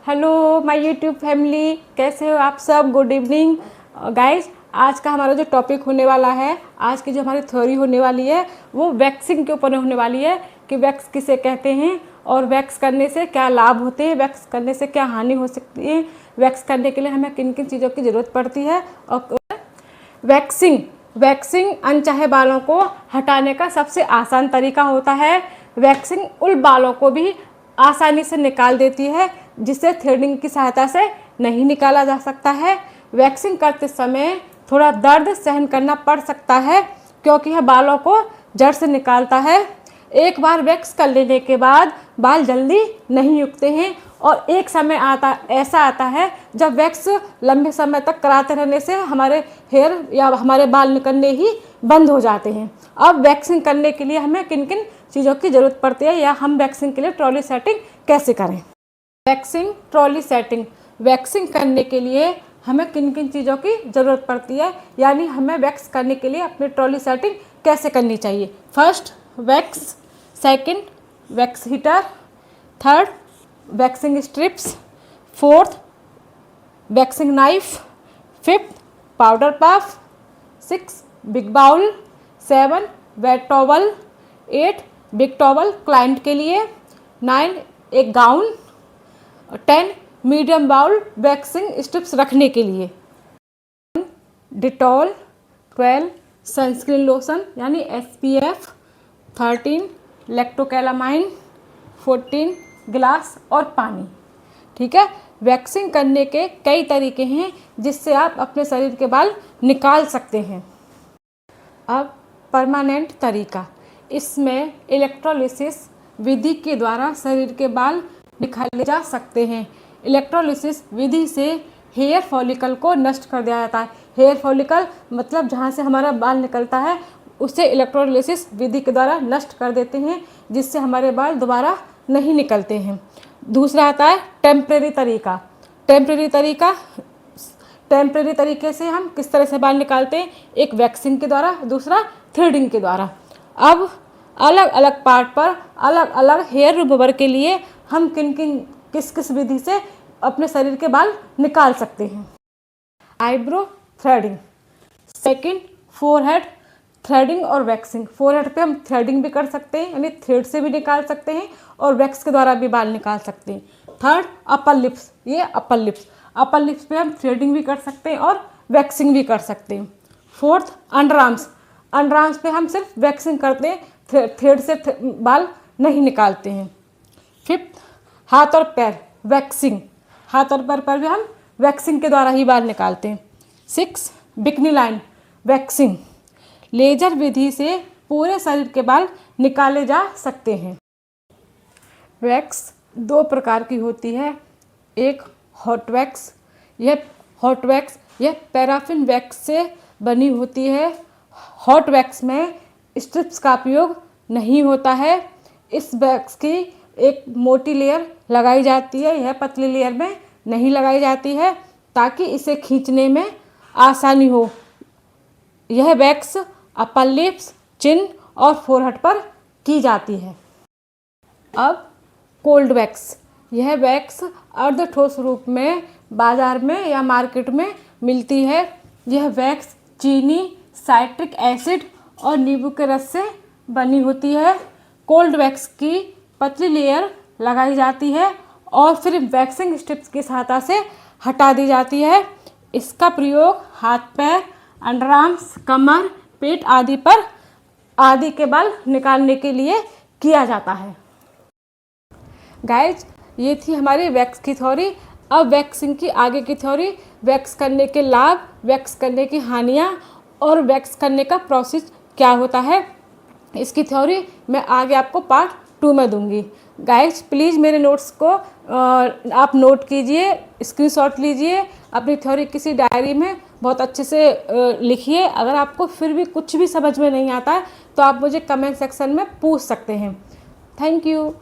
Hello my YouTube family, कैसे हो आप सब। Good evening guys. आज का हमारा जो टॉपिक होने वाला है, आज की जो हमारी थ्योरी होने वाली है वो वैक्सिंग के ऊपर होने वाली है कि वैक्स किसे कहते हैं और वैक्स करने से क्या लाभ होते हैं, वैक्स करने से क्या हानि हो सकती है, वैक्स करने के लिए हमें किन किन चीज़ों की ज़रूरत पड़ती है। और वैक्सिंग अनचाहे बालों को हटाने का सबसे आसान तरीका होता है। वैक्सिंग उन बालों को भी आसानी से निकाल देती है जिसे थ्रेडिंग की सहायता से नहीं निकाला जा सकता है। वैक्सिंग करते समय थोड़ा दर्द सहन करना पड़ सकता है क्योंकि यह बालों को जड़ से निकालता है। एक बार वैक्स कर लेने के बाद बाल जल्दी नहीं उगते हैं और एक समय ऐसा आता है जब वैक्स लंबे समय तक कराते रहने से हमारे हेयर या हमारे बाल निकलने ही बंद हो जाते हैं। अब वैक्सिंग करने के लिए हमें किन किन चीज़ों की ज़रूरत पड़ती है या हम वैक्सिंग के लिए ट्रॉली सेटिंग कैसे करें। Waxing trolley setting. वैक्सिंग करने के लिए हमें किन किन चीज़ों की ज़रूरत पड़ती है, यानी हमें वैक्स करने के लिए अपनी ट्रॉली सेटिंग कैसे करनी चाहिए। First wax, second wax heater, third waxing strips, fourth waxing knife, fifth powder puff, six big bowl, seven wet towel, eight big towel client के लिए, नाइन एक gown, 10 medium bowl waxing strips रखने के लिए, Dettol, 12 sunscreen lotion यानी SPF, 13 Lactocalamine, 14 गिलास और पानी। ठीक है। वैक्सिंग करने के कई तरीके हैं जिससे आप अपने शरीर के बाल निकाल सकते हैं। अब परमानेंट तरीका, इसमें इलेक्ट्रोलिसिस विधि के द्वारा शरीर के बाल निकाले जा सकते हैं। इलेक्ट्रोलिसिस विधि से हेयर फॉलिकल को नष्ट कर दिया जाता है। हेयर फॉलिकल मतलब जहाँ से हमारा बाल निकलता है उसे इलेक्ट्रोलिसिस विधि के द्वारा नष्ट कर देते हैं जिससे हमारे बाल दोबारा नहीं निकलते हैं। दूसरा आता है टेम्परेरी तरीका। टेम्परेरी तरीके से हम किस तरह से बाल निकालते हैं, एक वैक्सिंग के द्वारा, दूसरा थ्रेडिंग के द्वारा। अब अलग अलग पार्ट पर अलग अलग हेयर रिमूवर के लिए हम किस किस विधि से अपने शरीर के बाल निकाल सकते हैं। Eyebrow threading, second forehead threading और वैक्सिंग। फोरहेड पे हम थ्रेडिंग भी कर सकते हैं यानी थ्रेड से भी निकाल सकते हैं और वैक्स के द्वारा भी बाल निकाल सकते हैं। थर्ड अपर लिप्स, ये अपर लिप्स पे हम थ्रेडिंग भी कर सकते हैं और वैक्सिंग भी कर सकते हैं। फोर्थ अंडर आर्म्स पे हम सिर्फ वैक्सिंग करते हैं, थ्रेड से बाल नहीं निकालते हैं। फिफ्थ हाथ और पैर वैक्सिंग, हाथ और पैर पर भी हम वैक्सिंग के द्वारा ही बाल निकालते हैं। Six bikini line waxing, laser विधि से पूरे शरीर के बाल निकाले जा सकते हैं। वैक्स दो प्रकार की होती है, एक हॉट वैक्स, यह पैराफिन वैक्स से बनी होती है। हॉट वैक्स में स्ट्रिप्स का उपयोग नहीं होता है। इस वैक्स की एक मोटी लेयर लगाई जाती है, यह पतली लेयर में नहीं लगाई जाती है ताकि इसे खींचने में आसानी हो। यह वैक्स अपर लिप्स, चिन और फोरहेड पर की जाती है। अब कोल्ड वैक्स, यह वैक्स अर्धठोस रूप में बाजार में या मार्केट में मिलती है। यह वैक्स चीनी, साइट्रिक एसिड और नींबू के रस से बनी होती है। कोल्ड वैक्स की पतली लेयर लगाई जाती है और फिर वैक्सिंग स्ट्रिप्स की सहायता से हटा दी जाती है। इसका प्रयोग हाथ पैर, अंडर आर्म्स, कमर, पेट आदि के बाल निकालने के लिए किया जाता है। गाइज, ये थी हमारी वैक्स की थ्योरी। अब वैक्सिंग की आगे की थ्योरी, वैक्स करने के लाभ, वैक्स करने की हानियाँ और वैक्स करने का प्रोसेस क्या होता है, इसकी थ्योरी मैं आगे आपको पार्ट 2 में दूंगी। गाइज प्लीज़ मेरे नोट्स को आप नोट कीजिए, स्क्रीनशॉट लीजिए, अपनी थ्योरी किसी डायरी में बहुत अच्छे से लिखिए। अगर आपको फिर भी कुछ भी समझ में नहीं आता है तो आप मुझे कमेंट सेक्शन में पूछ सकते हैं। Thank you.